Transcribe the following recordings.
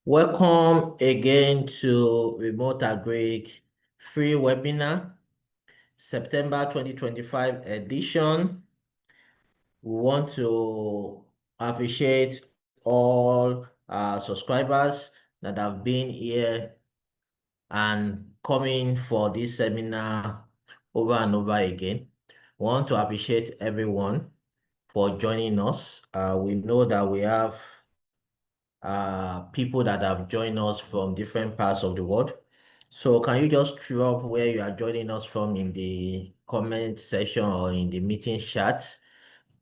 Welcome again to Remote Agric free webinar, September 2025 edition. We want to appreciate all our subscribers that have been here and coming for this seminar over and over again. We want to appreciate everyone for joining us. We know that we have people that have joined us from different parts of the world. So can you just drop where you are joining us from in the comment section or in the meeting chat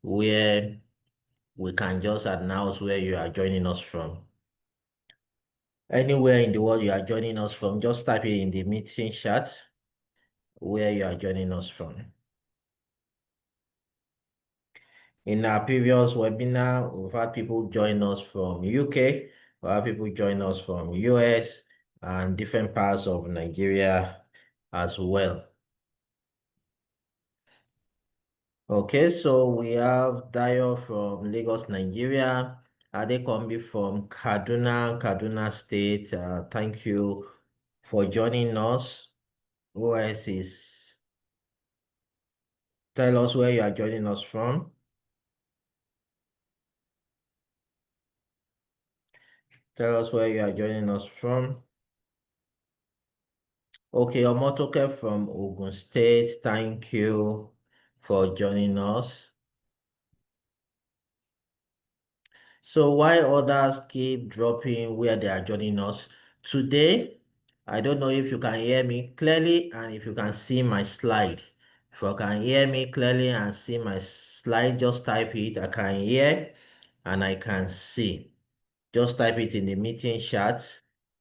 where we can just announce where you are joining us from. Anywhere in the world you are joining us from, just type it in the meeting chat where you are joining us from. In our previous webinar, we've had people join us from UK, we've had people join us from US and different parts of Nigeria as well. Okay, so we have Dayo from Lagos, Nigeria, Adekombi from Kaduna State. Thank you for joining us. Who else is? Tell us where you are joining us from. Tell us where you are joining us from. Okay, Omotoke from Ogun State, thank you for joining us. So while others keep dropping where they are joining us, today, I don't know if you can hear me clearly and if you can see my slide. If you can hear me clearly and see my slide, just type it. I can hear and I can see. Just type it in the meeting chat.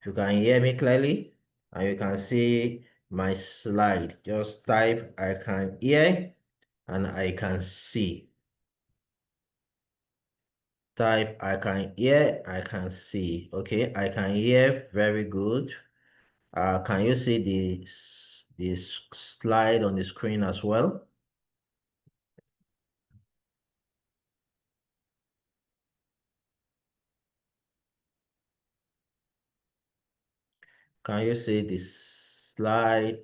If you can hear me clearly and you can see my slide, just type I can hear and I can see. Type I can hear, I can see. Okay, I can hear, very good. Can you see this slide on the screen as well? Can you see this slide?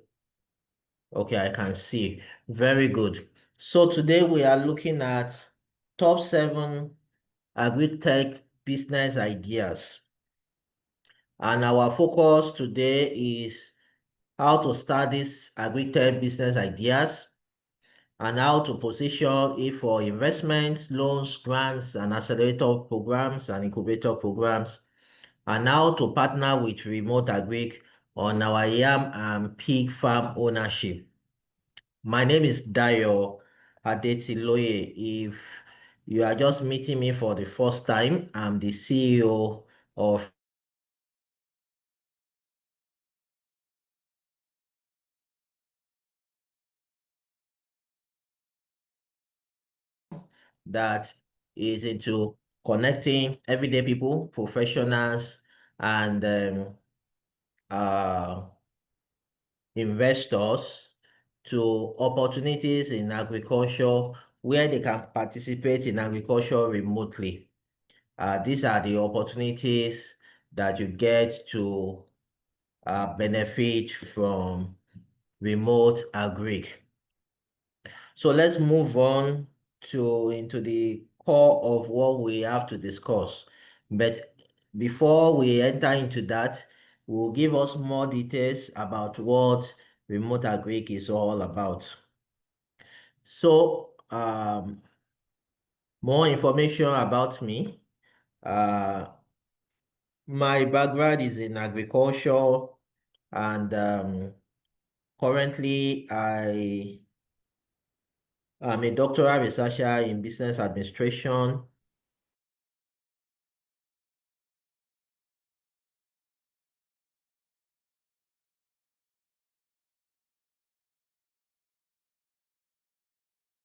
Okay, I can see. Very good. So today we are looking at top 7 Agric Tech business ideas. And our focus today is how to start these Agric Tech business ideas and how to position it for investments, loans, grants, and accelerator programs and incubator programs, and how to partner with Remote Agric on our yam and pig farm ownership. My name is Dayo Adetiloye. If you are just meeting me for the first time, I'm the CEO of that is into connecting everyday people, professionals, and uh, investors to opportunities in agriculture where they can participate in agriculture remotely. These are the opportunities that you get to benefit from Remote Agric. So let's move on into the core of what we have to discuss. But before we enter into that, we'll give us more details about what Remote Agric is all about. So more information about me. Uh, my background is in agriculture and currently I am a doctoral researcher in business administration.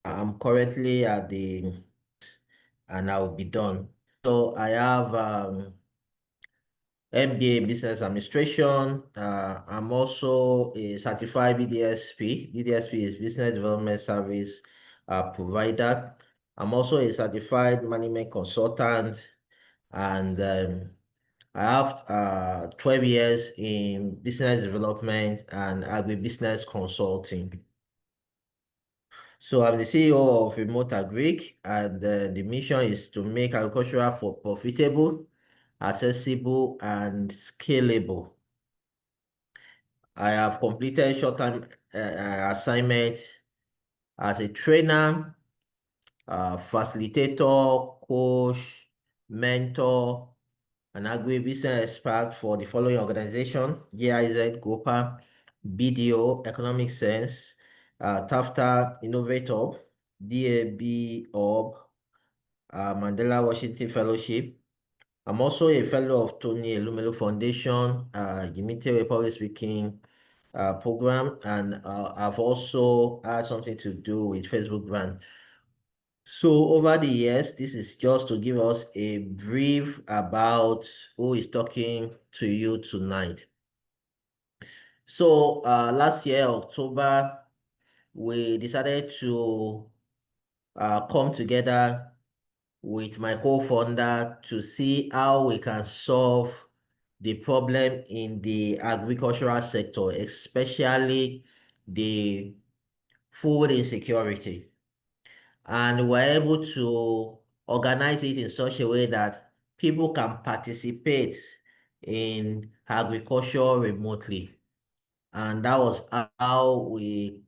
I'm currently at the and I will be done. So I have MBA in Business Administration. I'm also a certified BDSP. BDSP is Business Development Service provider. I'm also a certified management consultant and I have 12 years in business development and agribusiness consulting. So I'm the CEO of Remote Agric, and the mission is to make agriculture for profitable, accessible, and scalable. I have completed short-term assignments as a trainer, facilitator, coach, mentor, an agribusiness expert for the following organization: GIZ, GOPA, BDO, Economic Sense, TAFTA, Innovator, DAB, Orb, Mandela Washington Fellowship. I'm also a fellow of Tony Elumelu Foundation, Jimite Public Speaking program, and I've also had something to do with Facebook brand. So over the years, this is just to give us a brief about who is talking to you tonight. So last year, October, we decided to come together with my co-founder to see how we can solve the problem in the agricultural sector, especially the food insecurity. And we're able to organize it in such a way that people can participate in agriculture remotely. And that was how we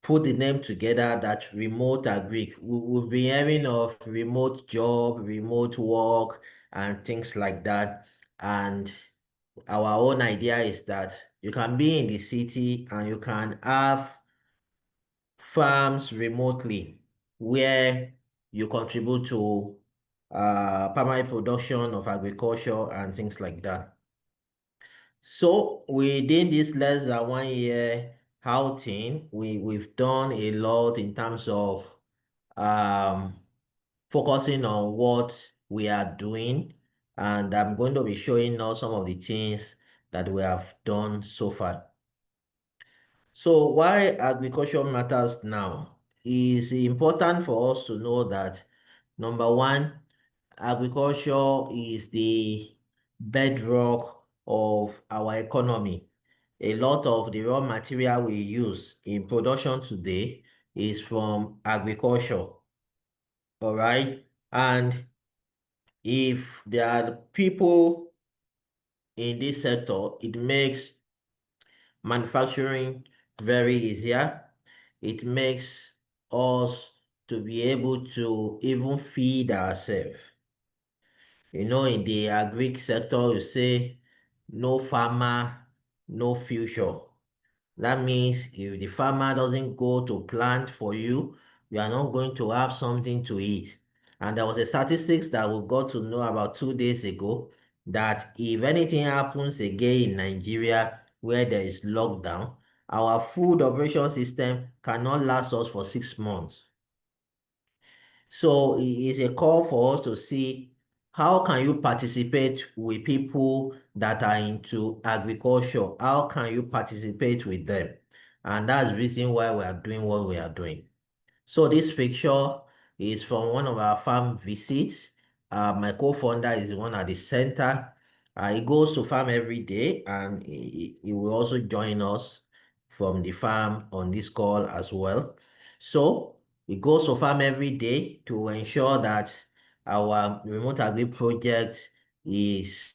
put the name together, that Remote Agric. We've been hearing of remote job, remote work, and things like that. And our own idea is that you can be in the city and you can have farms remotely where you contribute to primary production of agriculture and things like that. So within this less than 1 year outing, we've done a lot in terms of um, focusing on what we are doing, and I'm going to be showing now some of the things that we have done so far. So why agriculture matters now is important for us to know that number one, agriculture is the bedrock of our economy. A lot of the raw material we use in production today is from agriculture, all right? And if there are people in this sector, it makes manufacturing very easier. It makes us to be able to even feed ourselves. You know, in the agric sector, you say no farmer, no future. That means if the farmer doesn't go to plant for you, you are not going to have something to eat. And there was a statistics that we got to know about 2 days ago that if anything happens again in Nigeria where there is lockdown, our food operation system cannot last us for 6 months. So it is a call for us to see how can you participate with people that are into agriculture? How can you participate with them? And that's the reason why we are doing what we are doing. So this picture is from one of our farm visits. My co-founder is the one at the center. He goes to farm every day, and he will also join us from the farm on this call as well. So he goes to farm every day to ensure that our remote agri project is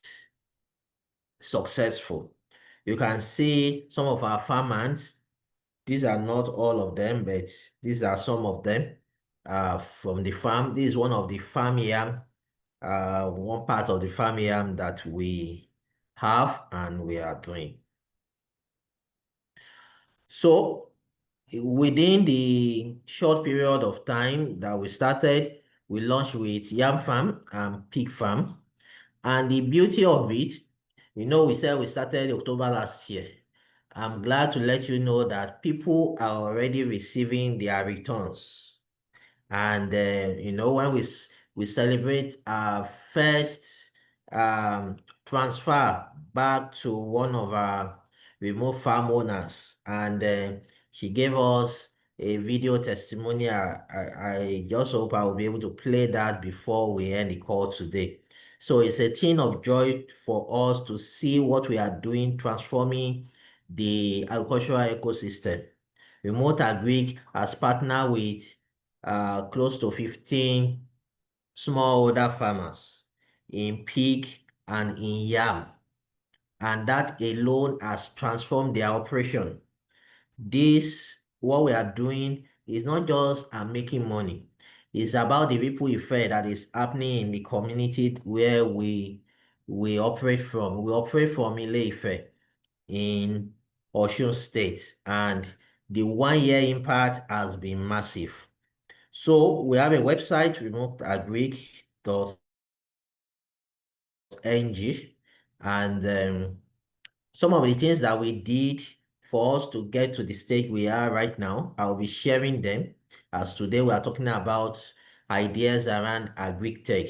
successful. You can see some of our farmers. These are not all of them, but these are some of them from the farm. This is one of the farm yam, one part of the farm yam that we have and we are doing. So within the short period of time that we started, we launched with yam farm and pig farm. And the beauty of it, you know, we said we started October last year. I'm glad to let you know that people are already receiving their returns. And you know, when we celebrate our first transfer back to one of our remote farm owners, and she gave us a video testimonial. I just hope I will be able to play that before we end the call today. So it's a thing of joy for us to see what we are doing, transforming the agricultural ecosystem. Remote Agric has partnered with close to 15 smallholder farmers in pig and in yam, and that alone has transformed their operation. What we are doing is not just making money. It's about the ripple effect that is happening in the community where we operate from. We operate from Ile-Ife in Osun State, and the 1 year impact has been massive. So we have a website, remoteagric.ng, and some of the things that we did for us to get to the stage we are right now, I'll be sharing them, as today we are talking about ideas around Agric Tech.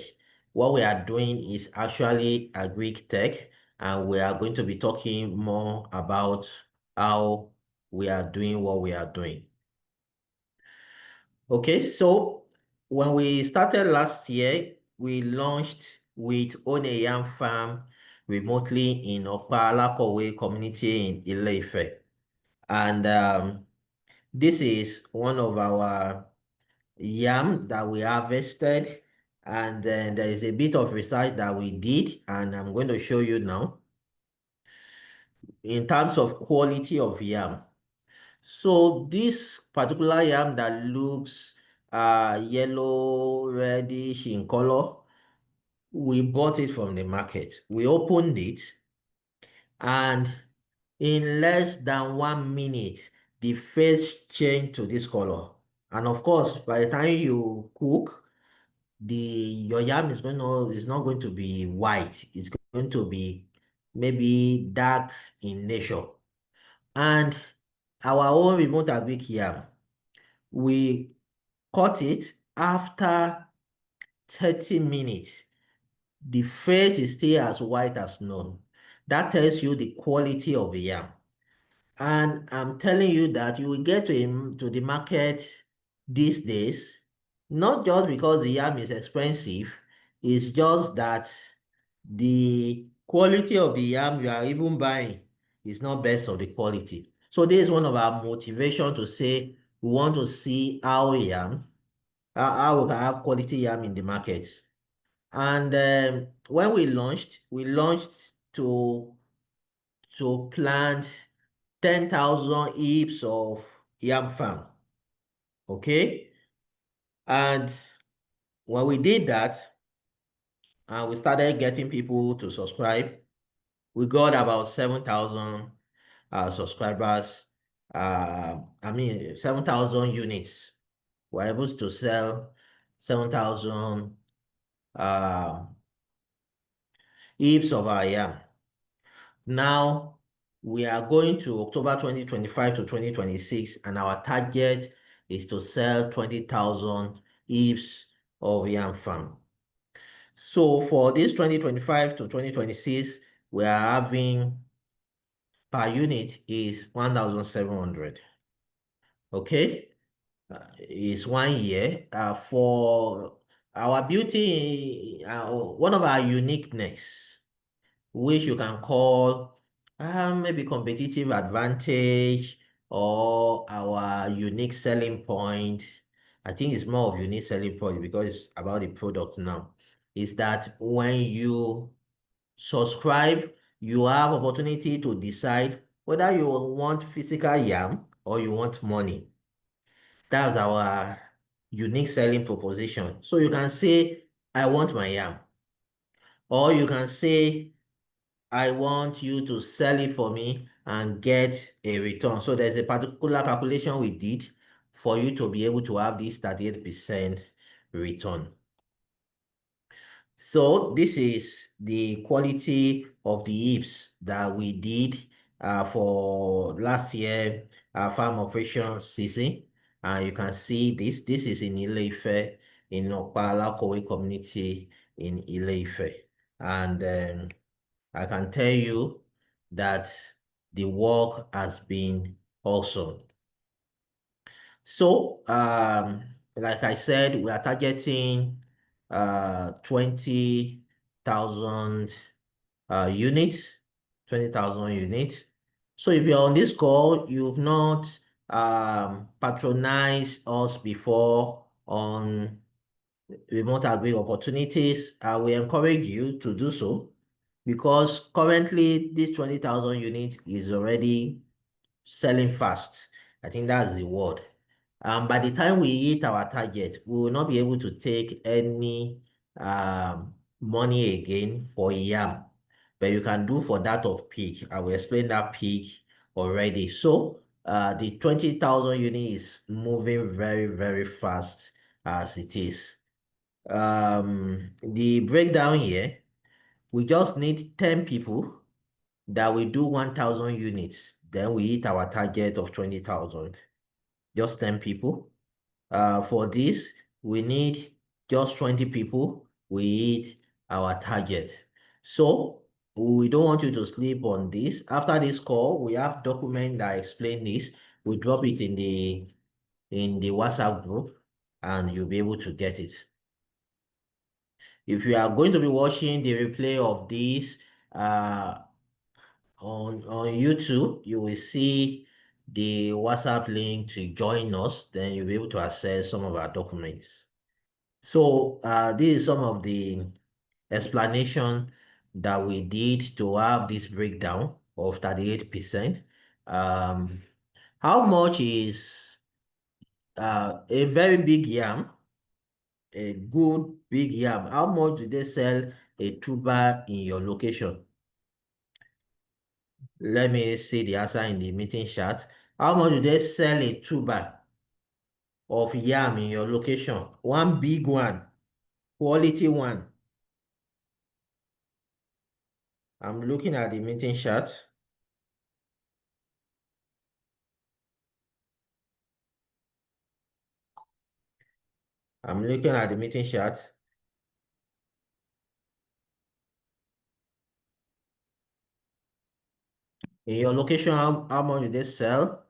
What we are doing is actually Agric Tech, and we are going to be talking more about how we are doing what we are doing. Okay, so when we started last year, we launched with Own a Yam Farm remotely in Okpa community in Ile-Ife. And this is one of our yam that we harvested. And then there is a bit of research that we did, and I'm going to show you now in terms of quality of yam. So this particular yam that looks yellow, reddish in color, we bought it from the market. We opened it, and in less than 1 minute, the face changed to this color. And of course, by the time you cook, your yam is not going to be white. It's going to be maybe dark in nature. And our own remote agric yam, we cut it after 30 minutes. The face is still as white as snow. That tells you the quality of the yam. And I'm telling you that you will get to the market these days, not just because the yam is expensive, it's just that the quality of the yam you are even buying is not best of the quality. So this is one of our motivation to say we want to see how we can have quality yam in the market. And when we launched to plant 10,000 heaps of yam farm. Okay. And when we did that, and we started getting people to subscribe, we got about 7,000 subscribers. 7,000 units. We're able to sell 7,000 uh, heaps of our yam. Now, we are going to October 2025 to 2026, and our target is to sell 20,000 heaps of yam farm. So for this 2025 to 2026, we are having per unit is 1,700. Okay, is 1 year. For our beauty, one of our uniqueness, which you can call maybe competitive advantage or our unique selling point. I think it's more of unique selling point because it's about the product now. Is that when you subscribe, you have opportunity to decide whether you want physical yam or you want money. That's our unique selling proposition. So you can say, I want my yam. Or you can say, I want you to sell it for me and get a return. So there's a particular calculation we did for you to be able to have this 38% return. So this is the quality of the heaps that we did for last year farm operation season. You can see this. This is in Ile-Ife, in Okpala community in Ile-Ife. And I can tell you that the work has been awesome. So, like I said, we are targeting 20,000 units, 20,000 units. So if you're on this call, you've not patronized us before on remote agri opportunities, I will encourage you to do so because currently this 20,000 units is already selling fast. I think that's the word. By the time we hit our target, we will not be able to take any money again for yam, but you can do for that of pig. I will explain that pig already. So the 20,000 unit is moving very, very fast as it is. The breakdown here, we just need 10 people that will do 1,000 units. Then we hit our target of 20,000. Just 10 people. For this, we need just 20 people. We hit our target. So we don't want you to sleep on this. After this call, we have document that explain this. We drop it in the WhatsApp group and you'll be able to get it. If you are going to be watching the replay of this uh, on YouTube, you will see the WhatsApp link to join us. Then you'll be able to access some of our documents. So this is some of the explanation that we did to have this breakdown of 38%. Um, how much is a very big yam? A good big yam. How much do they sell a tuber in your location? Let me see the answer in the meeting chat. How much do they sell a tuber of yam in your location? One big one, quality one. I'm looking at the meeting chat. I'm looking at the meeting chat. In your location, how much do they sell?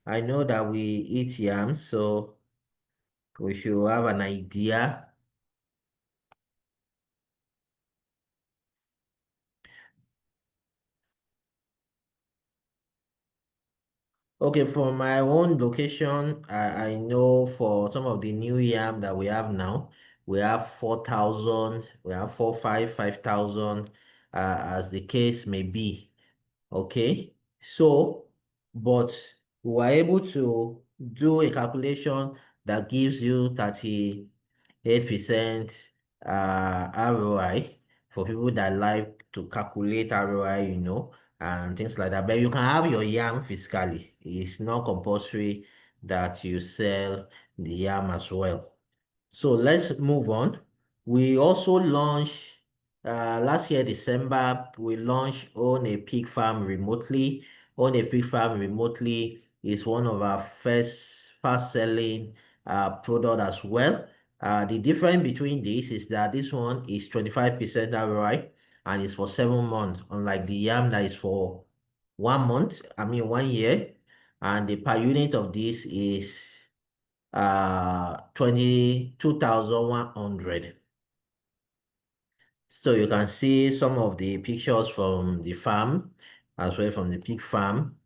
I know that we eat yam, so we should have an idea. Okay, for my own location, I know for some of the new yam that we have now, we have 4,000, we have 5,000, as the case may be. Okay, so, but we were able to do a calculation that gives you 38% ROI for people that like to calculate ROI, and things like that. But you can have your yam physically. It's not compulsory that you sell the yam as well. So let's move on. We also launched last year, December, we launched Own a Pig Farm Remotely. Own a Pig Farm Remotely is one of our first fast selling product as well. The difference between this is that this one is 25% ROI and it's for 7 months, unlike the yam that is for 1 month, I mean 1 year. And the per unit of this is 22,100. So you can see some of the pictures from the farm as well from the pig farm.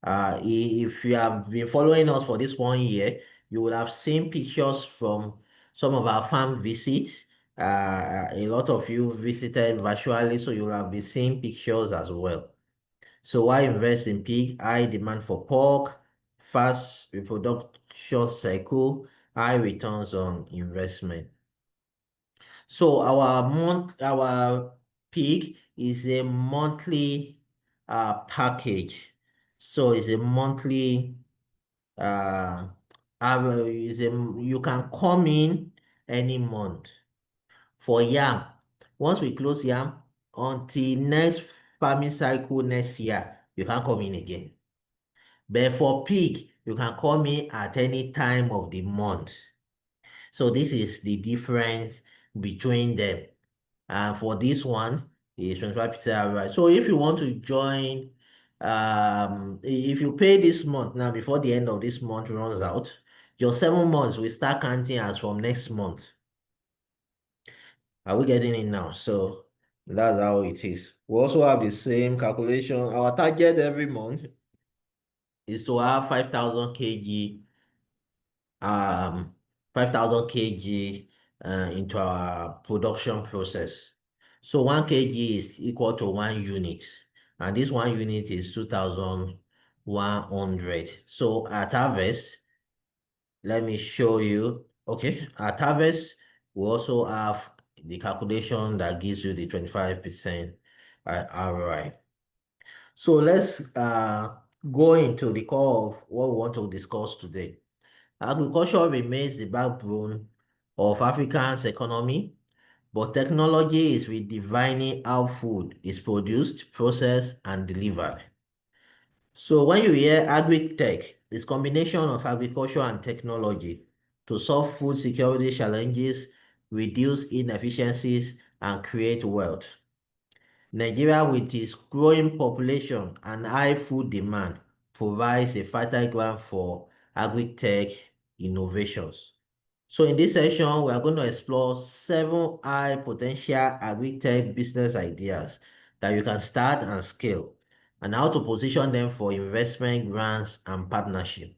If you have been following us for this 1 year, you will have seen pictures from some of our farm visits. A lot of you visited virtually, so you will have been seeing pictures as well. So why invest in pig? High demand for pork, fast reproduction cycle, high returns on investment. So our pig is a monthly package. So it's a monthly uh you can come in any month. For yam, once we close yam, until next farming cycle next year, you can come in again. But for pig, you can come in at any time of the month. So this is the difference between them. For this one, is 25% ROI. So if you want to join, if you pay this month now before the end of this month runs out, your 7 months will start counting as from next month. Are we getting it now? So that's how it is. We also have the same calculation. Our target every month is to have 5,000 kg, um, 5,000 kg into our production process. So 1 kg is equal to 1 unit, and this 1 unit is 2,100. So at harvest, let me show you. Okay, at harvest, we also have the calculation that gives you the 25% ROI. So let's go into the core of what we want to discuss today. Agriculture remains the backbone of Africa's economy, but technology is redefining how food is produced, processed, and delivered. So when you hear Agric Tech, it's combination of agriculture and technology to solve food security challenges, reduce inefficiencies, and create wealth. Nigeria, with its growing population and high food demand, provides a fertile ground for agri-tech innovations. So in this section, we are going to explore 7 high potential agri-tech business ideas that you can start and scale, and how to position them for investment, grants, and partnership.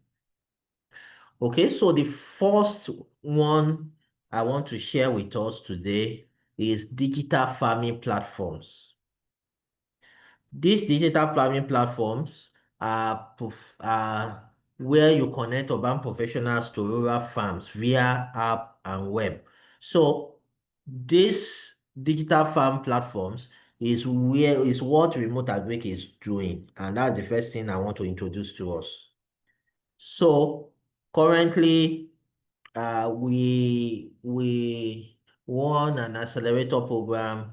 Okay, so the first one I want to share with us today is digital farming platforms. These digital farming platforms are where you connect urban professionals to rural farms via app and web. So these digital farm platforms is what Remote Agric is doing, and that's the first thing I want to introduce to us. So currently, we won an accelerator program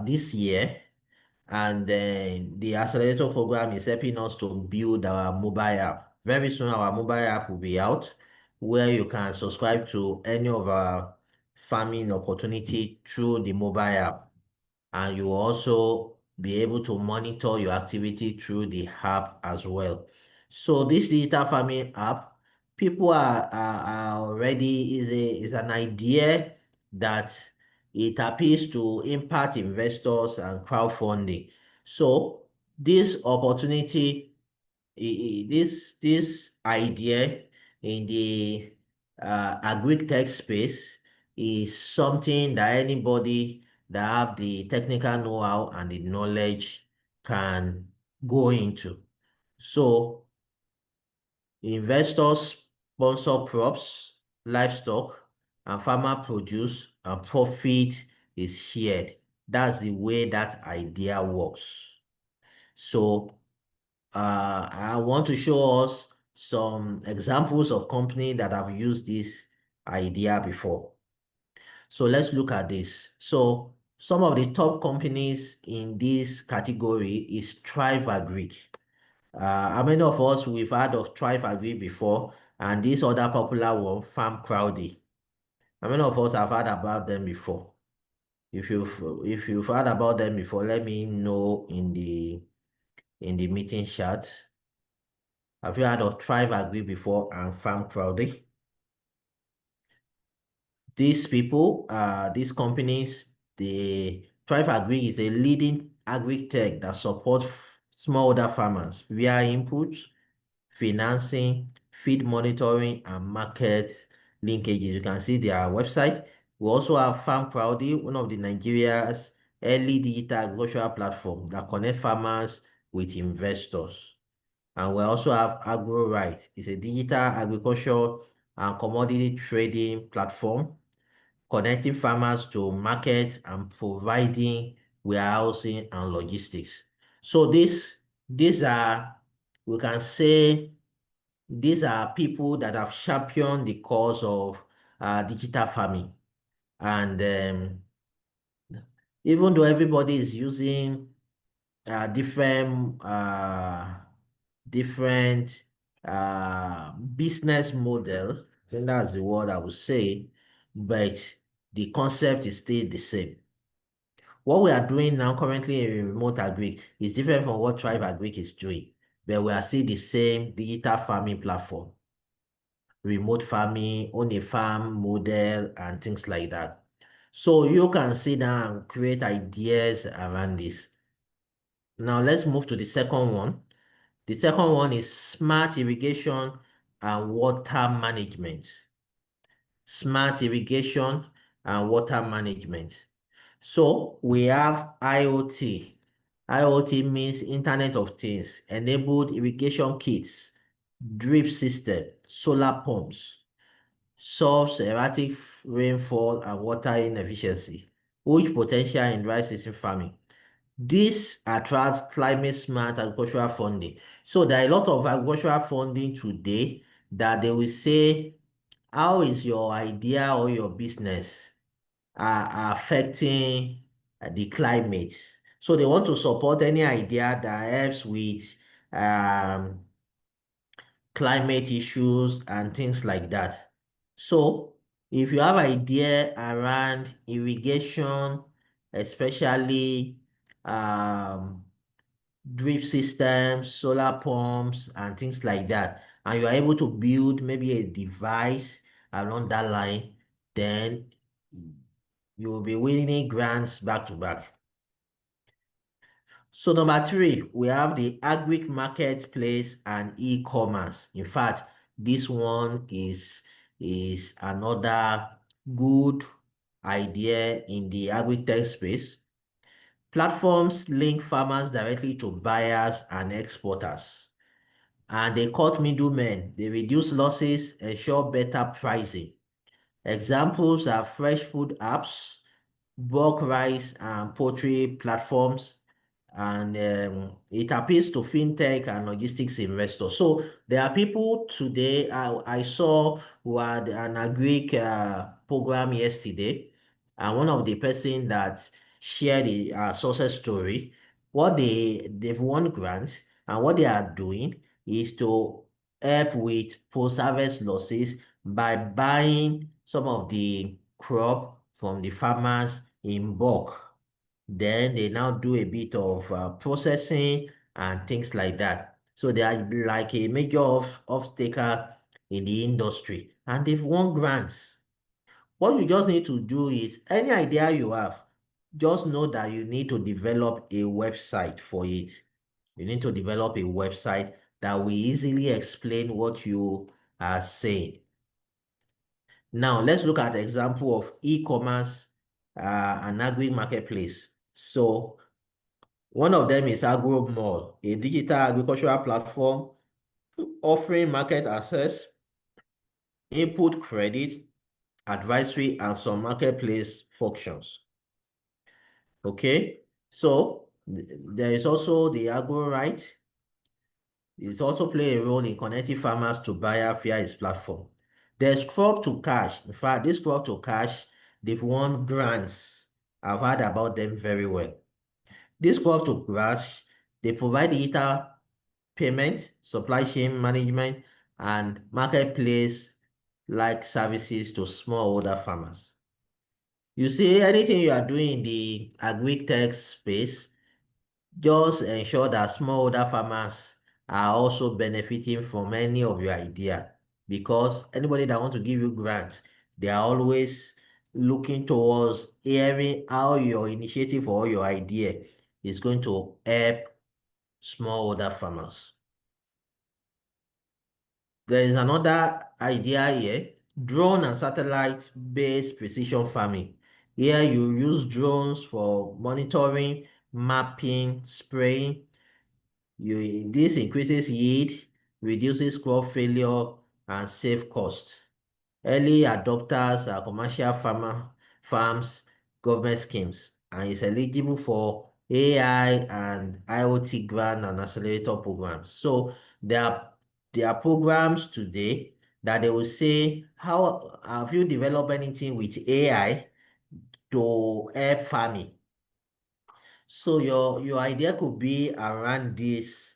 this year, and then the accelerator program is helping us to build our mobile app. Very soon, our mobile app will be out, where you can subscribe to any of our farming opportunity through the mobile app, and you will also be able to monitor your activity through the app as well. So this digital farming app, people are already is an idea that it appeals to impact investors and crowdfunding. So this opportunity, this idea in the agri tech space is something that anybody that have the technical know-how and the knowledge can go into. So investors sponsor crops, livestock, and farmer produce, and profit is shared. That's the way that idea works. So I want to show us some examples of companies that have used this idea before. So let's look at this. So some of the top companies in this category is Thrive Agric. How many of us we've heard of Thrive Agric before? And this other popular one, Farm Crowdy. How many of us have heard about them before? If you've heard about them before, let me know in the meeting chat. Have you heard of Thrive Agric before and Farm Crowdy? These people, these companies, the Thrive Agric is a leading agri-tech that supports smallholder farmers via inputs, financing, feed monitoring, and market linkages. You can see their website. We also have Farm Crowdy, one of the Nigeria's early digital agricultural platform that connect farmers with investors. And we also have Agro-Right. It's a digital agriculture and commodity trading platform connecting farmers to markets and providing warehousing and logistics. So these are, we can say, these are people that have championed the cause of digital farming. And even though everybody is using different business model, I think that's the word I would say, but the concept is still the same. What we are doing now currently in Remote Agric is different from what Tribe Agric is doing, but we are still the same digital farming platform, remote farming, own a farm model, and things like that. So you can sit down and create ideas around this. Now let's move to the second one. The second one is smart irrigation and water management. Smart irrigation and water management. So we have IoT. IoT means Internet of Things, enabled irrigation kits, drip system, solar pumps, solves erratic rainfall and water inefficiency, huge potential in dry season farming. This attracts climate smart agricultural funding. So there are a lot of agricultural funding today that they will say, how is your idea or your business affecting the climate? So they want to support any idea that helps with um, climate issues and things like that. So if you have idea around irrigation, especially um, drip systems, solar pumps, and things like that, and you are able to build maybe a device along that line, then you will be winning grants back to back. So number three, we have the Agric Marketplace and e-commerce. In fact, this one is another good idea in the agri-tech space. Platforms link farmers directly to buyers and exporters, and they cut middlemen. They reduce losses, ensure better pricing. Examples are fresh food apps, bulk rice and poultry platforms, and it appeals to fintech and logistics investors. So there are people today, I saw who had an Agric program yesterday, and one of the person that shared the success story, they've won grants, and what they are doing is to help with post-harvest losses by buying some of the crop from the farmers in bulk. Then they now do a bit of processing and things like that. So they are like a major off-taker in the industry, and they've won grants. What you just need to do is any idea you have, just know that you need to develop a website for it. You need to develop a website that will easily explain what you are saying. Now, let's look at example of e-commerce and agri-marketplace. So one of them is Agro Mall, a digital agricultural platform offering market access, input credit, advisory, and some marketplace functions. Okay, so there is also the Agro Right. It also play a role in connecting farmers to buyer via its platform. There's Crop to Cash. In fact, this Crop to Cash, they've won grants. I've heard about them very well. This Crop to Cash, they provide digital payment, supply chain management, and marketplace-like services to smallholder farmers. You see, anything you are doing in the agri-tech space, just ensure that smallholder farmers are also benefiting from any of your idea, because anybody that want to give you grants, they are always looking towards hearing how your initiative or your idea is going to help smallholder farmers. There is another idea here, drone and satellite-based precision farming. Here you use drones for monitoring, mapping, spraying. This increases yield, reduces crop failure, and save costs. Early adopters are commercial farms, government schemes, and is eligible for AI and IoT grant and accelerator programs. So there are programs today that they will say, how have you developed anything with AI to help farming? So your idea could be around this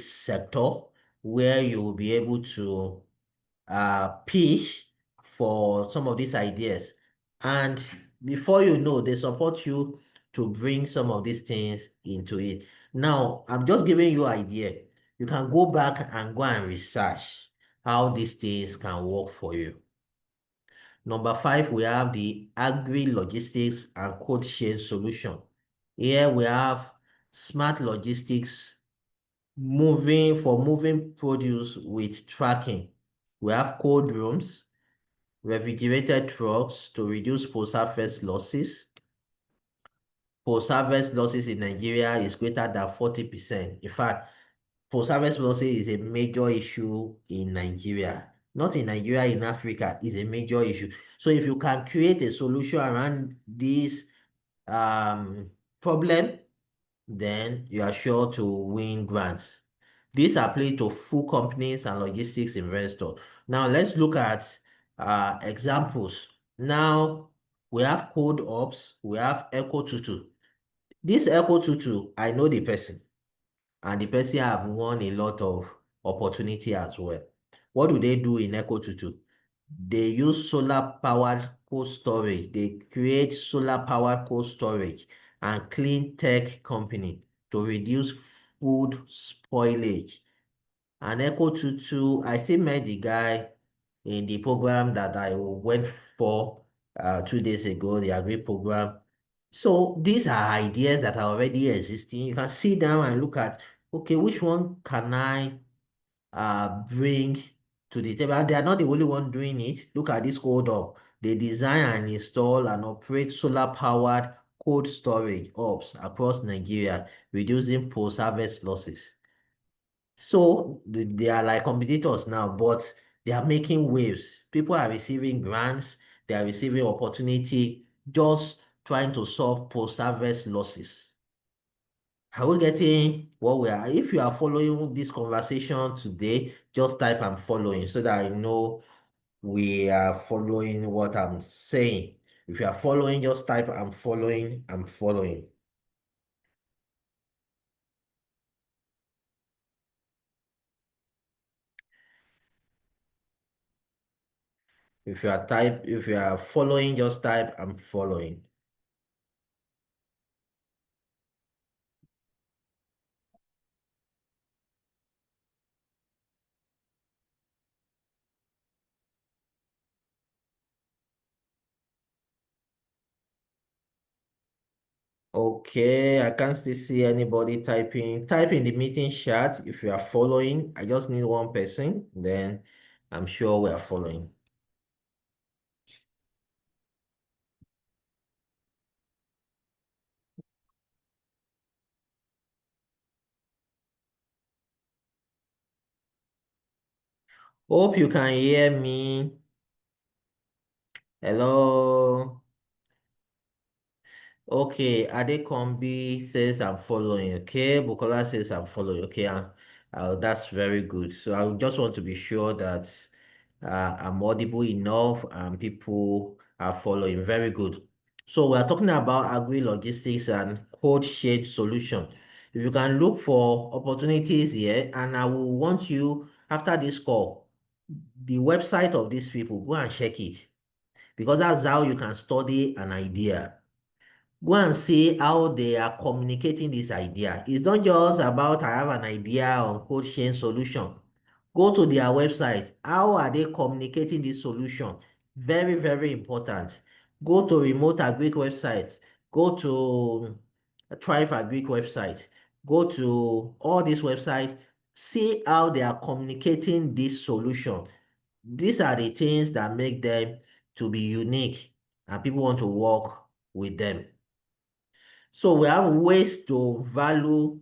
sector where you will be able to pitch for some of these ideas. And before you know, they support you to bring some of these things into it. Now, I'm just giving you idea. You can go back and go and research how these things can work for you. Number 5, we have the Agri-Logistics and cold chain solution. Here we have smart logistics moving produce with tracking. We have cold rooms, refrigerated trucks to reduce post-harvest losses. Post-harvest losses in Nigeria is greater than 40%. In fact, post-harvest losses is a major issue in Nigeria. Not in Nigeria, in Africa, is a major issue. So if you can create a solution around this problem, then you are sure to win grants. These apply to full companies and logistics investors. Now let's look at examples. Now we have Code Ops, we have Echo Tutu. This Echo Tutu, I know the person, and the person have won a lot of opportunity as well. What do they do in Echo Tutu? They use solar powered cold storage. They create solar powered cold storage and clean tech company to reduce food spoilage. And Echo Tutu, I still met the guy in the program that I went for 2 days ago, the Agri program. So these are ideas that are already existing. You can sit down and look at, okay, which one can I bring to the table? And they are not the only one doing it. Look at this code up. They design and install and operate solar-powered cold storage hubs across Nigeria, reducing post-harvest losses. So they are like competitors now, but they are making waves. People are receiving grants, they are receiving opportunity, just trying to solve post-harvest losses. Are we getting what we are? If you are following this conversation today, just type I'm following so that I know we are following what I'm saying. If you are following, just type I'm following, I'm following. If you are following, just type I'm following. Okay, I can't still see anybody typing. Type in the meeting chat if you are following. I just need one person, then I'm sure we are following. Hope you can hear me. Hello. Okay, Adekombi says I'm following. Okay, Bukola says I'm following. Okay, that's very good. So I just want to be sure that I'm audible enough and people are following. Very good. So we're talking about agri-logistics and cold chain solution. If you can look for opportunities here, and I will want you after this call, the website of these people, go and check it because that's how you can study an idea. Go and see how they are communicating this idea. It's not just about I have an idea on cold chain solution. Go to their website. How are they communicating this solution? Very, very important. Go to Remote Agric website. Go to Thrive Agric website. Go to all these websites. See how they are communicating this solution. These are the things that make them to be unique and people want to work with them. So we have ways to value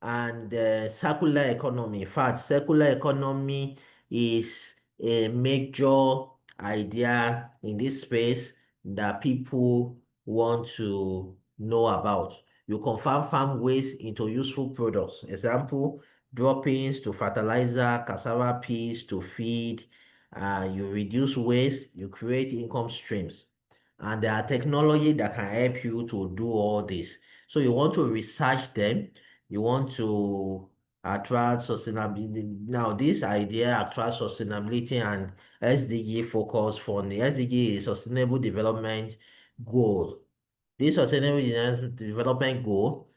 and circular economy. In fact, circular economy is a major idea in this space that people want to know about. You convert farm waste into useful products. Example, droppings to fertilizer, cassava peels to feed. You reduce waste, you create income streams. And there are technology that can help you to do all this. So you want to research them, you want to attract sustainability. Now, this idea attracts sustainability and SDG focus funding. SDG is Sustainable Development Goal. this sustainable development goal,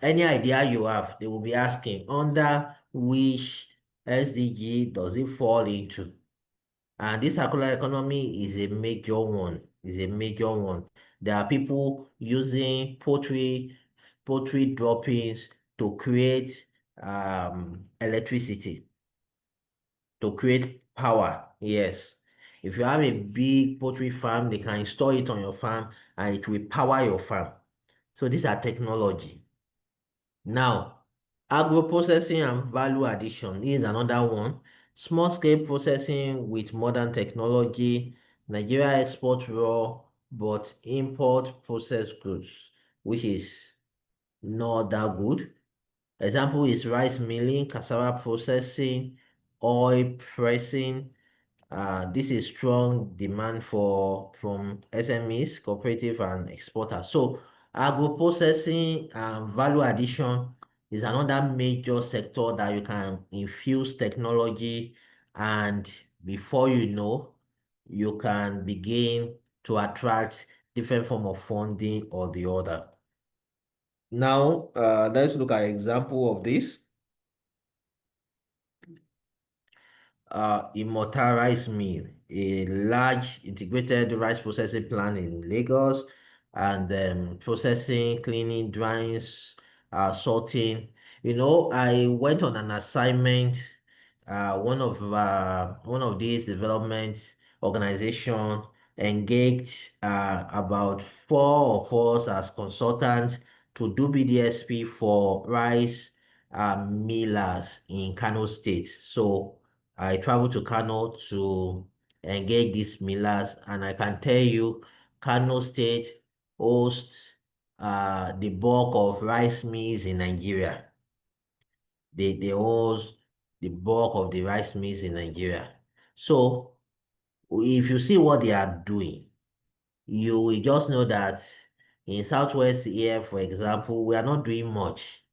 any idea you have, they will be asking under which SDG does it fall into? And this circular economy is a major one. Is a major one. There are people using poultry droppings to create electricity, to create power. Yes. If you have a big poultry farm, they can install it on your farm and it will power your farm. So these are technology. Now, agro-processing and value addition is another one. Small-scale processing with modern technology. Nigeria export raw but import processed goods, which is not that good. Example is rice milling, cassava processing, oil pressing, this is strong demand from SMEs, cooperative and exporters. So agro-processing and value addition is another major sector that you can infuse technology, and before you know, you can begin to attract different form of funding or the other. Now, let's look at an example of this. Immortal Rice Mill, a large integrated rice processing plant in Lagos, and processing, cleaning, drying, sorting. You know, I went on an assignment. One of these development organization engaged about 4 of us as consultants to do BDSP for rice millers in Kano State. So I traveled to Kano to engage these millers, and I can tell you, Kano State hosts the bulk of rice mills in Nigeria. They host the bulk of the rice mills in Nigeria. So if you see what they are doing, you will just know that in Southwest here, for example, we are not doing much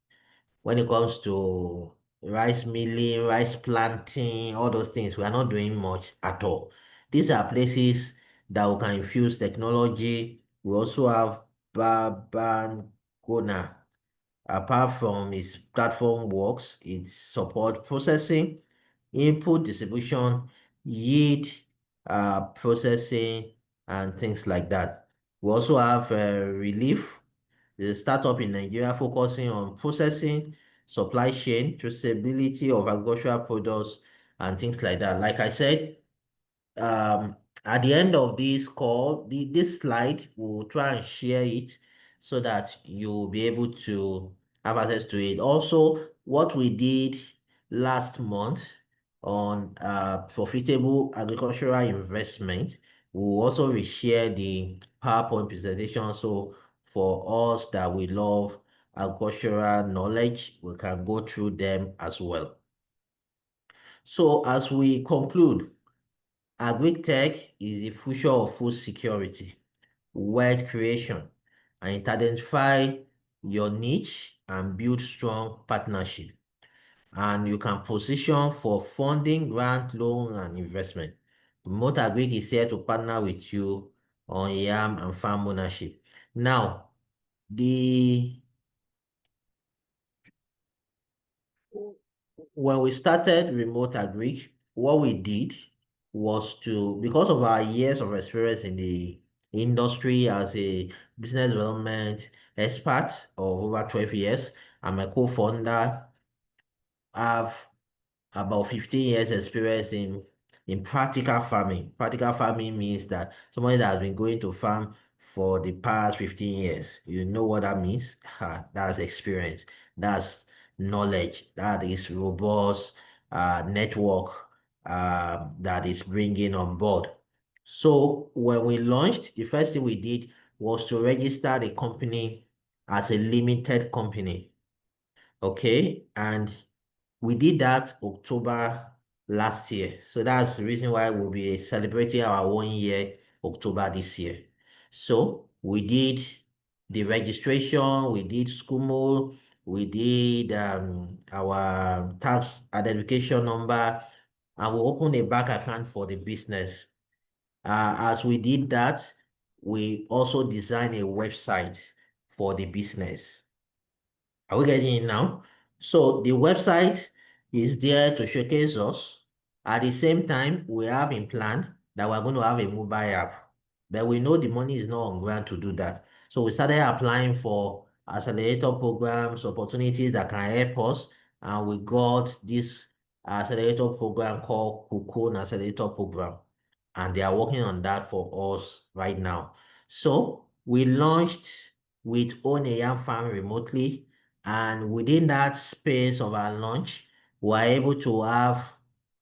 when it comes to rice milling, rice planting, all those things. We are not doing much at all. These are places that we can infuse technology. We also have Babangona. Apart from its platform works, it support processing, input distribution, yield processing, and things like that. We also have Relief, the startup in Nigeria focusing on processing, supply chain, traceability of agricultural products, and things like that. Like I said, um, at the end of this call, this slide, we'll try and share it so that you'll be able to have access to it. Also, what we did last month on profitable agricultural investment, we'll also reshare the PowerPoint presentation. So for us that we love agricultural knowledge, we can go through them as well. So as we conclude, Agric Tech is the future of food security, wealth creation, and it identify your niche and build strong partnership. And you can position for funding, grant, loan, and investment. Remote Agric is here to partner with you on yam and farm ownership. Now, the when we started Remote Agric, what we did was to, because of our years of experience in the industry as a business development expert of over 12 years, and my co-founder have about 15 years experience in practical farming. Practical farming means that somebody that has been going to farm for the past 15 years. You know what that means? That's experience. That's knowledge. That is robust network that is bringing on board. So when we launched, the first thing we did was to register the company as a limited company. Okay, and we did that October last year. So that's the reason why we'll be celebrating our 1 year October this year. So we did the registration, we did SCUMO, we did our tax identification number, and we opened a bank account for the business. As we did that, we also design a website for the business. Are we getting it now? So the website is there to showcase us. At the same time, we have in plan that we're going to have a mobile app. But we know the money is not on ground to do that. So we started applying for accelerator programs, opportunities that can help us. And we got this accelerator program called Cocoon Accelerator Program. And they are working on that for us right now. So we launched with Own a Yam Farm remotely. And within that space of our launch, we're able to have,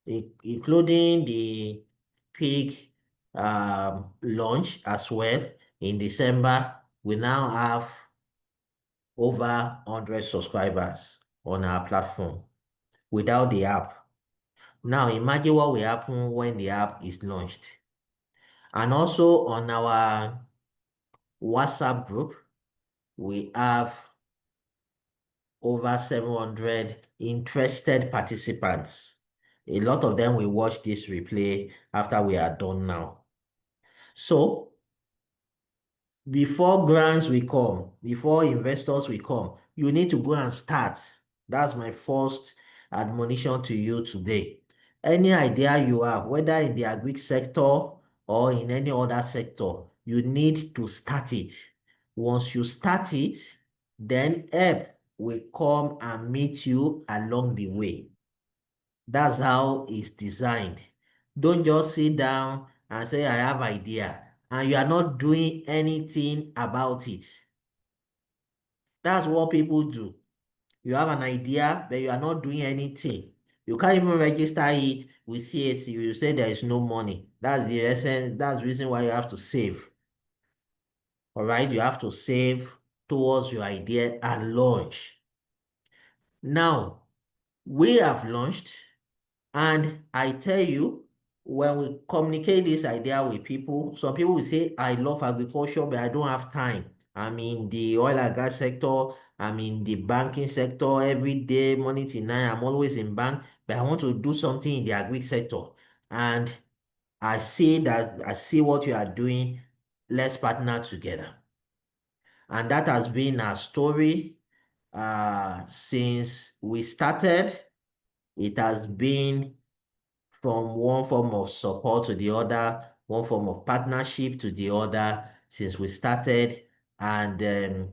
including the peak launch as well in December, we now have over 100 subscribers on our platform without the app. Now imagine what will happen when the app is launched. And also on our WhatsApp group, we have over 700 interested participants. A lot of them will watch this replay after we are done now. So before grants will come, before investors will come, you need to go and start. That's my first admonition to you today. Any idea you have, whether in the agri sector or in any other sector, you need to start it. Once you start it, then help will come and meet you along the way. That's how it's designed. Don't just sit down and say, I have idea, and you are not doing anything about it. That's what people do. You have an idea, but you are not doing anything. You can't even register it with CAC. You say there is no money. That's the essence. That's the reason why you have to save. All right, you have to save towards your idea and launch. Now, we have launched. And I tell you, when we communicate this idea with people, some people will say, I love agriculture, but I don't have time. I'm in the oil and gas sector. I'm in the banking sector every day, morning till night. I'm always in bank, but I want to do something in the agri sector. And I see what you are doing. Let's partner together. And that has been our story since we started. It has been from one form of support to the other, one form of partnership to the other since we started. And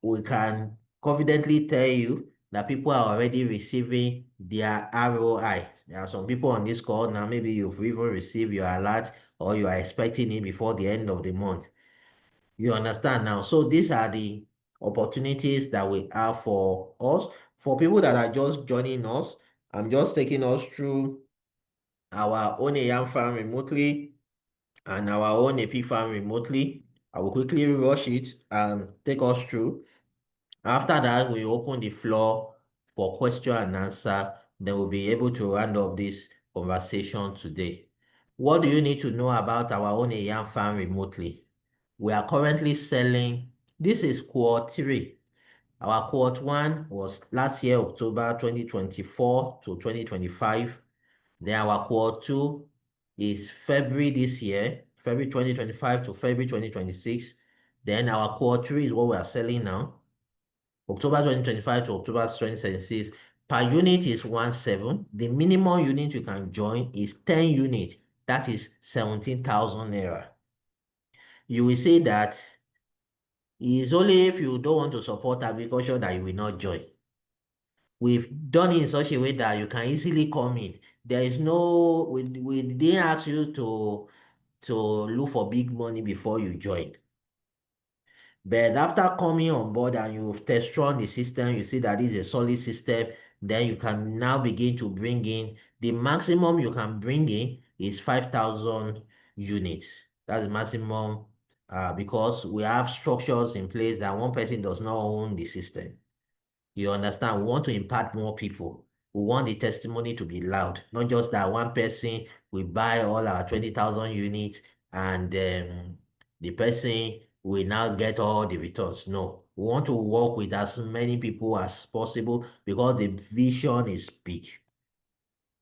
we can confidently tell you that people are already receiving their ROI. There are some people on this call now, maybe you've even received your alert or you are expecting it before the end of the month. You understand now? So these are the opportunities that we have for us. For people that are just joining us, I'm just taking us through our own yam farm remotely and our own AP farm remotely. I will quickly rush it and take us through. After that, we open the floor for question and answer. Then we'll be able to round up this conversation today. What do you need to know about our own yam farm remotely? We are currently selling, this is quart 3. Our quart 1 was last year, October 2024 to 2025. Then our quart 2 is February this year, February 2025 to February 2026. Then our quart 3 is what we are selling now, October 2025 to October 2026. Per unit is 17. The minimum unit you can join is 10 units. That is 17,000 naira. You will say that it's only if you don't want to support agriculture that you will not join. We've done it in such a way that you can easily come in. There is no, we didn't ask you to look for big money before you join. But after coming on board and you've test run the system, you see that this is a solid system, then you can now begin to bring in, the maximum you can bring in is 5,000 units. That's the maximum because we have structures in place that one person does not own the system. You understand? We want to impact more people. We want the testimony to be loud, not just that one person will buy all our 20,000 units and the person will now get all the returns. No, we want to work with as many people as possible because the vision is big.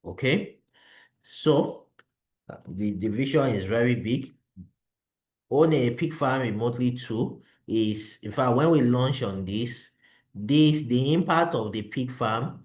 Okay? So the vision is very big. own a pig farm remotely too is, in fact, when we launch on the impact of the pig farm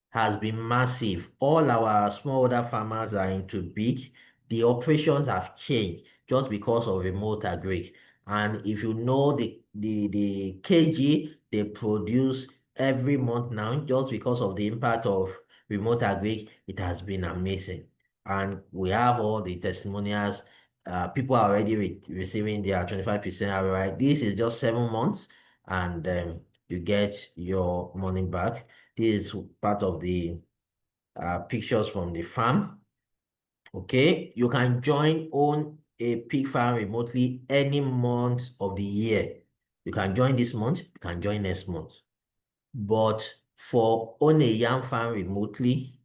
has been massive. All our smallholder farmers are into big. The operations have changed just because of Remote Agric. And if you know the kg they produce every month now, just because of the impact of Remote Agric, it has been amazing. And we have all the testimonials. People are already receiving their 25% ROI. This is just 7 months, and you get your money back. This is part of the pictures from the farm. Okay, you can own a pig farm remotely any month of the year. You can join this month, you can join next month. But for own a yam farm remotely,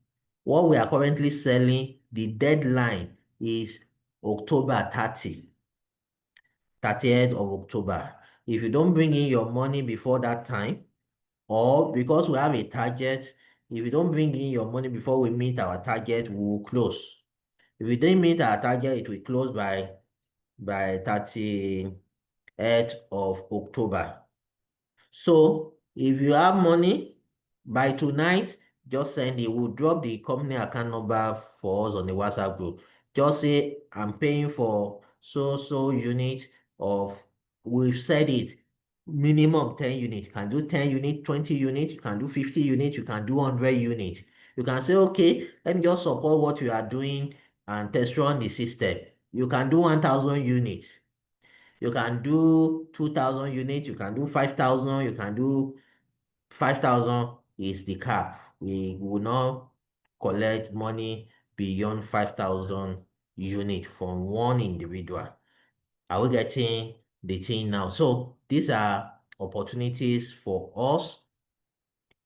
what we are currently selling, the deadline is October 30th of October. If you don't bring in your money before that time, or because we have a target, if you don't bring in your money before we meet our target, we will close. If we didn't meet our target, it will close by 30th of October. So if you have money by tonight, just send it. We'll drop the company account number for us on the WhatsApp group. Just say, I'm paying for so unit of, we've said it, minimum 10 units. You can do 10 units, 20 units, you can do 50 units, you can do 100 units. You can say, okay, let me just support what you are doing and test run the system. You can do 1,000 units. You can do 2,000 units, you can do 5,000, you can do 5,000 is the cap. We will not collect money beyond 5,000 units from one individual. Are we getting the thing now? So these are opportunities for us.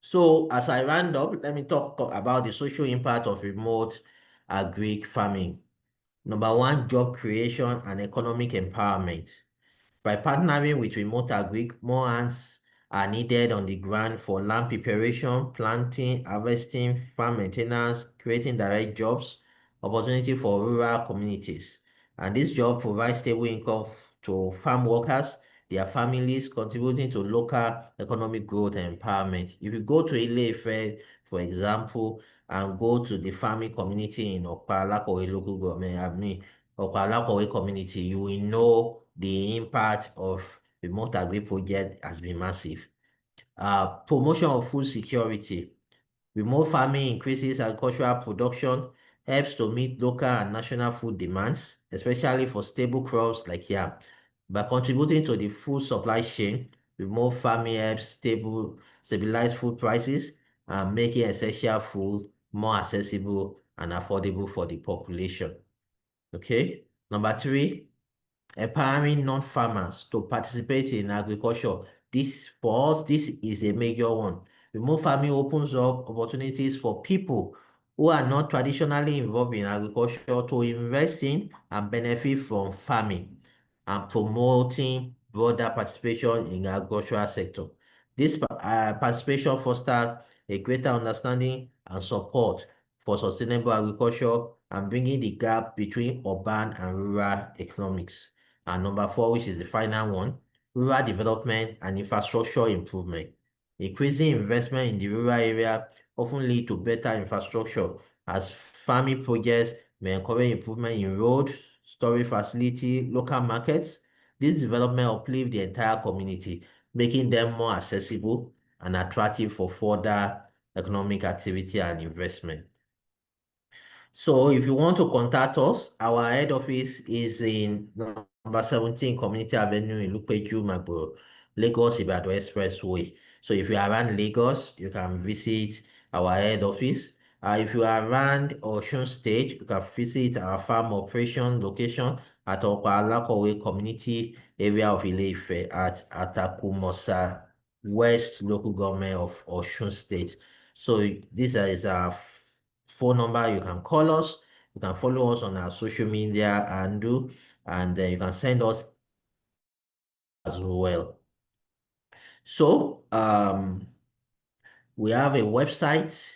So as I round up, let me talk about the social impact of remote agri farming. Number one, job creation and economic empowerment. By partnering with Remote Agric, more hands are needed on the ground for land preparation, planting, harvesting, farm maintenance, creating direct jobs, opportunity for rural communities. And this job provides stable income to farm workers, their families, contributing to local economic growth and empowerment. If you go to Ile-Ife, for example, and go to the farming community in Okpa-Alakowe local government, Okpa-Alakowe community, you will know the impact of remote agri project has been massive. Promotion of food security. Remote farming increases agricultural production, helps to meet local and national food demands, especially for stable crops like yam. By contributing to the food supply chain, remote farming helps stabilize food prices and making essential food more accessible and affordable for the population. Okay. Number three, empowering non-farmers to participate in agriculture. This, for us, this is a major one. Remote farming opens up opportunities for people who are not traditionally involved in agriculture to invest in and benefit from farming and promoting broader participation in the agricultural sector. This participation fosters a greater understanding and support for sustainable agriculture and bringing the gap between urban and rural economics. And number four, which is the final one, rural development and infrastructure improvement. Increasing investment in the rural area often lead to better infrastructure as farming projects may encourage improvement in roads, storage facility, local markets. This development uplift the entire community, making them more accessible and attractive for further economic activity and investment. So if you want to contact us, our head office is in number 17 Community Avenue in Lupeju, Magboro, Lagos Ibadan Expressway. So if you are around Lagos, you can visit our head office. If you are around Osun State, you can visit our farm operation location at Okpa-Alakowe Community Area of Ile-Ife at Atakumosa West Local Government of Osun State. So this is our phone number. You can call us. You can follow us on our social media and you can send us as well. So we have a website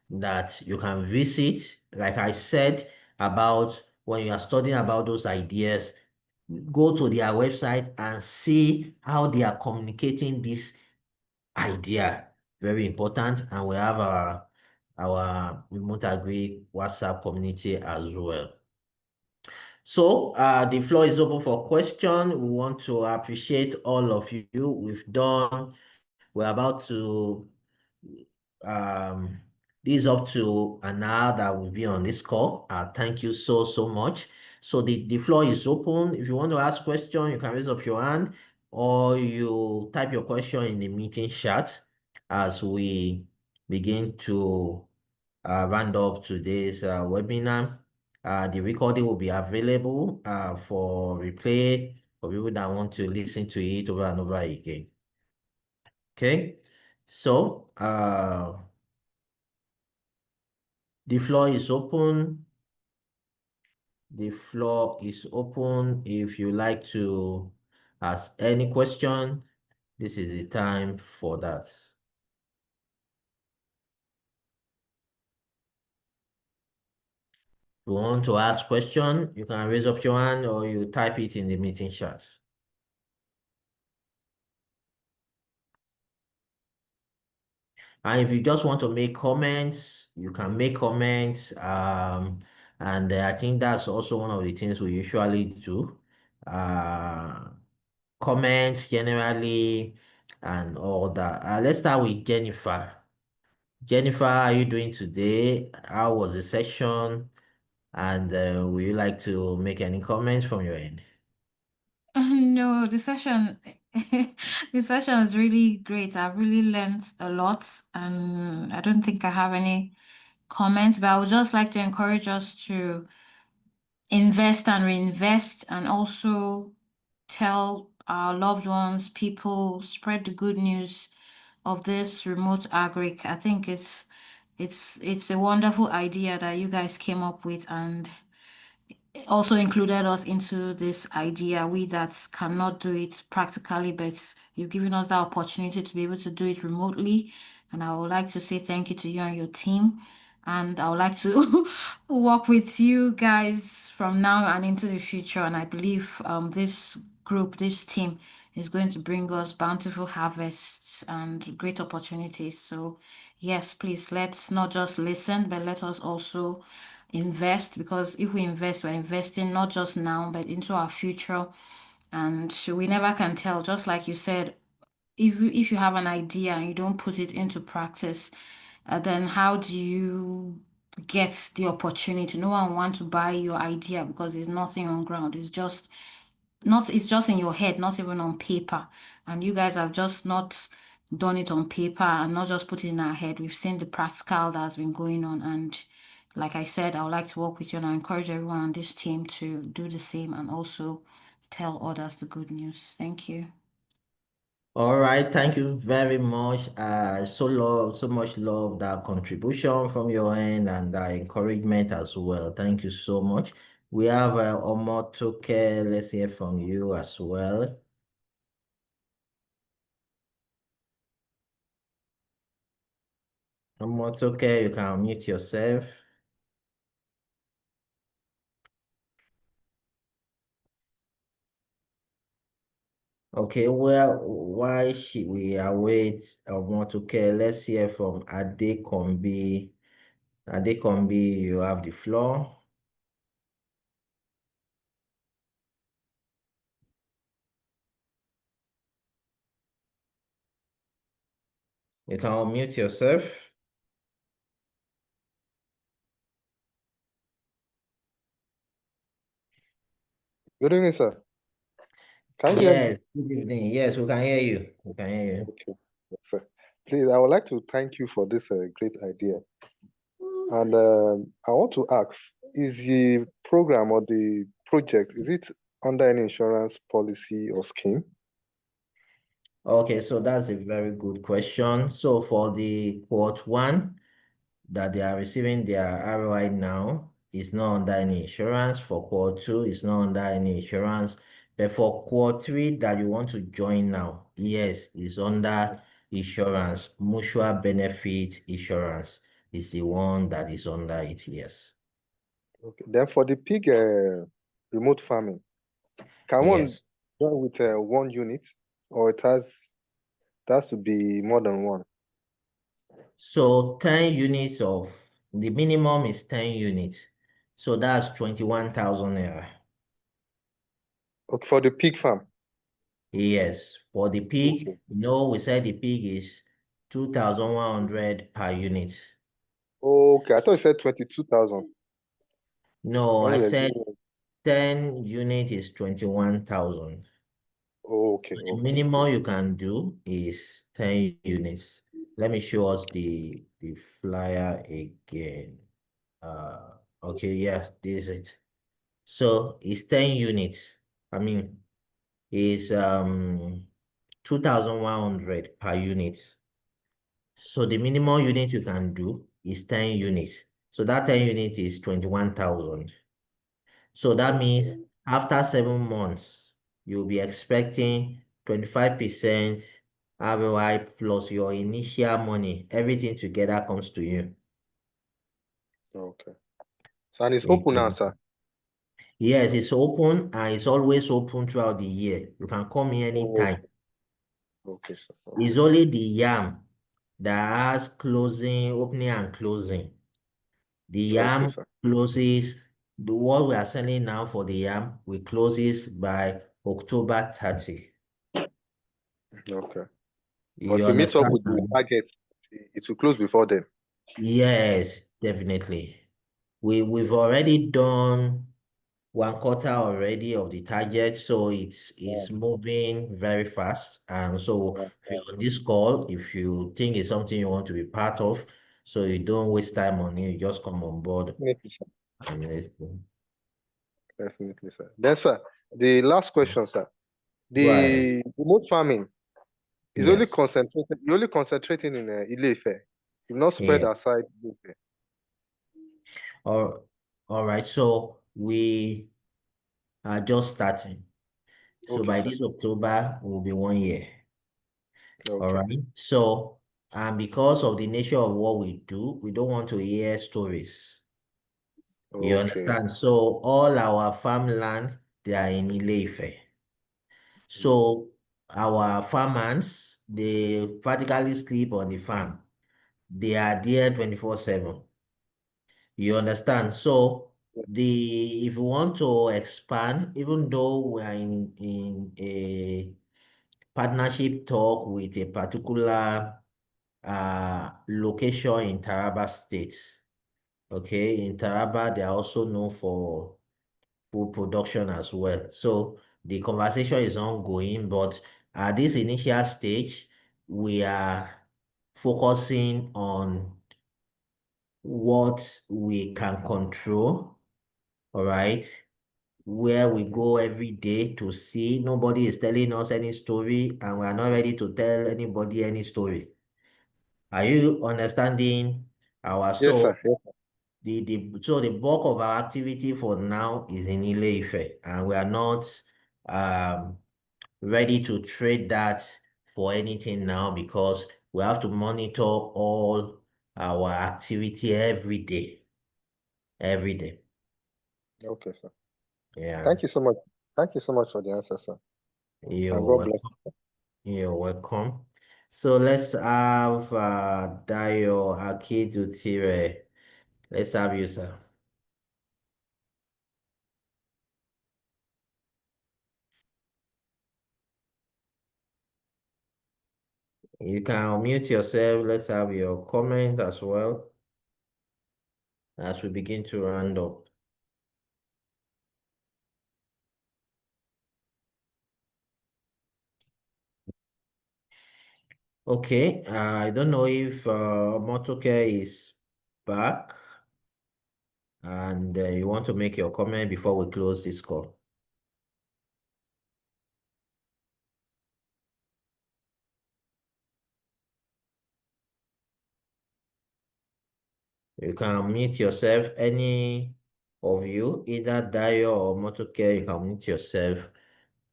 that you can visit. Like I said about when you are studying about those ideas, go to their website and see how they are communicating this idea. Very important. And we have our Remote Agric WhatsApp community as well. So the floor is open for question. We want to appreciate all of you. We're about to this is up to an hour that will be on this call. Thank you so much. So the floor is open. If you want to ask question, you can raise up your hand or you type your question in the meeting chat as we begin to round up today's webinar. The recording will be available for replay for people that want to listen to it over and over again. Okay, so the floor is open. The floor is open. If you like to ask any question, this is the time for that. If you want to ask question, you can raise up your hand or you type it in the meeting chat. And if you just want to make comments, you can make comments. And I think that's also one of the things we usually do. Comments generally and all that. Let's start with Jennifer. Jennifer, how are you doing today? How was the session? And would you like to make any comments from your end? No, the session the session is really great. I've really learned a lot, and I don't think I have any comments, but I would just like to encourage us to invest and reinvest and also tell our loved ones, people, spread the good news of this remote agric. I think it's a wonderful idea that you guys came up with, and also included us into this idea. We that cannot do it practically, but you've given us the opportunity to be able to do it remotely. And I would like to say thank you to you and your team. And I would like to work with you guys from now and into the future. And I believe this group, this team, is going to bring us bountiful harvests and great opportunities. So, yes, please let's not just listen, but let us also invest, because if we invest, we're investing not just now, but into our future. And we never can tell, just like you said, if you have an idea and you don't put it into practice, then how do you get the opportunity? No one wants to buy your idea because there's nothing on ground. It's just in your head, not even on paper. And you guys have just not done it on paper and not just put it in our head. We've seen the practical that's been going on. And like I said, I would like to work with you, and I encourage everyone on this team to do the same and also tell others the good news. Thank you. All right, thank you very much. So much love that contribution from your end and that encouragement as well. Thank you so much. We have Omotoke. Let's hear from you as well. Omotoke, you can mute yourself. Okay, well, why should we await Omotoke? Let's hear from Adekombi. Adekombi, you have the floor. You can unmute yourself. Good evening, sir. Can you hear me? Yes, good evening. Yes, we can hear you. We can hear you. Okay. Please, I would like to thank you for this great idea. And I want to ask, is the program or the project, is it under any insurance policy or scheme? Okay, so that's a very good question. So for the quote one that they are receiving their ROI now is not under any insurance. For quote two, it's not under any insurance. But for quote three that you want to join now, yes, it's under insurance. Mutual benefit insurance is the one that is under it, yes. Okay. Then for the pig remote farming, Can one Yes. join with one unit, or it has to be more than one? So 10 units of the minimum is 10 units. So that's 21,000 naira. Okay, for the pig farm. Yes. For the pig, Okay. we said the pig is 2,100 per unit. Okay, I thought you said 22,000 No, when I you were said giving. 10 unit is 21,000. Okay, The okay, minimum you can do is 10 units. Let me show us the flyer again. Uh, okay, yeah, this is it. So it's 10 units. I mean, it's 2,100 per unit. So the minimum unit you can do is 10 units. So that 10 units is 21,000. So that means okay, after 7 months, you'll be expecting 25% ROI plus your initial money. Everything together comes to you. okay. So and it's open now, Again. sir. Yes, it's open and it's always open throughout the year. You can come here Oh, anytime. okay, sir. Okay, It's sir. only the yam that has closing, opening and closing. The Okay, yam sir. closes, the what we are selling now for the yam, we closes by October 30. Okay. But You to meet up understand with the now? target, it will close before then. Yes, definitely. We've already done 1/4 already of the target, so it's Wow, moving very fast. And so wow, if wow. you're on this call, if you think it's something you want to be part of, so you don't waste time on it, you just come on board Definitely, sir. and listen. Definitely, sir. Then, sir, the last question, sir. Go ahead. The remote farming is only Yes. concentrated. You're only concentrating in Ile-Ife. You've not spread Yeah. aside Ile-Ife. All, all right. So we are just starting. So Okay, by sir. this October will be 1 year. All Okay. right. So, because of the nature of what we do, we don't want to hear stories. You Okay. understand? So all our farmland, they are in Ile-Ife. Mm. So our farmers, they practically sleep on the farm. They are there 24/7. You understand? So Yeah. if you want to expand, even though we are in a partnership talk with a particular location in Taraba State. Okay, in Taraba, they are also known for food production as well. So the conversation is ongoing, but at this initial stage, we are focusing on what we can control, all right? Where we Mhm. go every day to see. Nobody is telling us any story, and we are not ready to tell anybody any story. Are you understanding our Yes, sir. so Yes, sir. the bulk of our activity for now is in Ile-Ife, and we are not um ready to trade that for anything now because we have to monitor all our activity every day. Every day. Okay, sir. Yeah. Thank you so much. Thank you so much for the answer, sir. You're And God bless welcome. You're welcome. So let's have Dayo Adetiloye. Let's have you, sir. You can unmute yourself. Let's have your comment as well as we begin to round up. Okay, I don't know if Motoke is back and you want to make your comment before we close this call. You can unmute yourself, any of you, either Dayo or Motoke, you can unmute yourself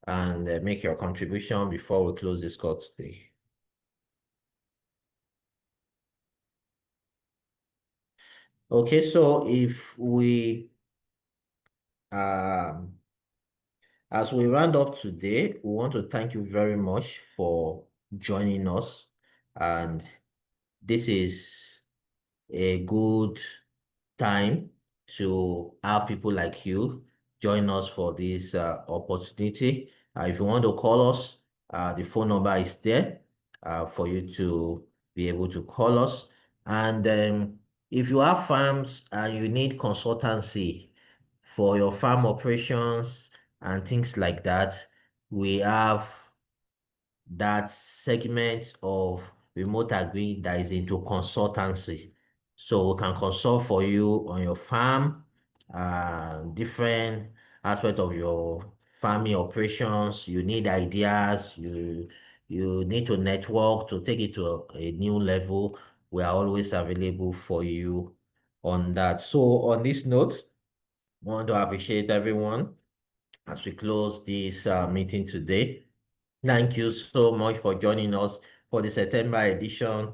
and make your contribution before we close this call today. Okay, so if we um As we round up today, we want to thank you very much for joining us. And this is a good time to have people like you join us for this opportunity. If you want to call us, the phone number is there for you to be able to call us. And if you have farms and you need consultancy for your farm operations and things like that, we have that segment of Remote Agric that is into consultancy. So we can consult for you on your farm, different aspects of your farming operations. You need ideas, you need to network to take it to a new level. We are always available for you on that. So on this note, I want to appreciate everyone as we close this meeting today. Thank you so much for joining us for the September edition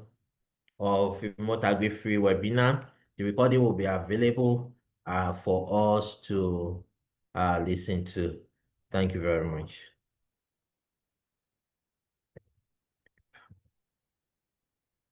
of Remote Agri Free webinar. The recording will be available for us to listen to. Thank you very much.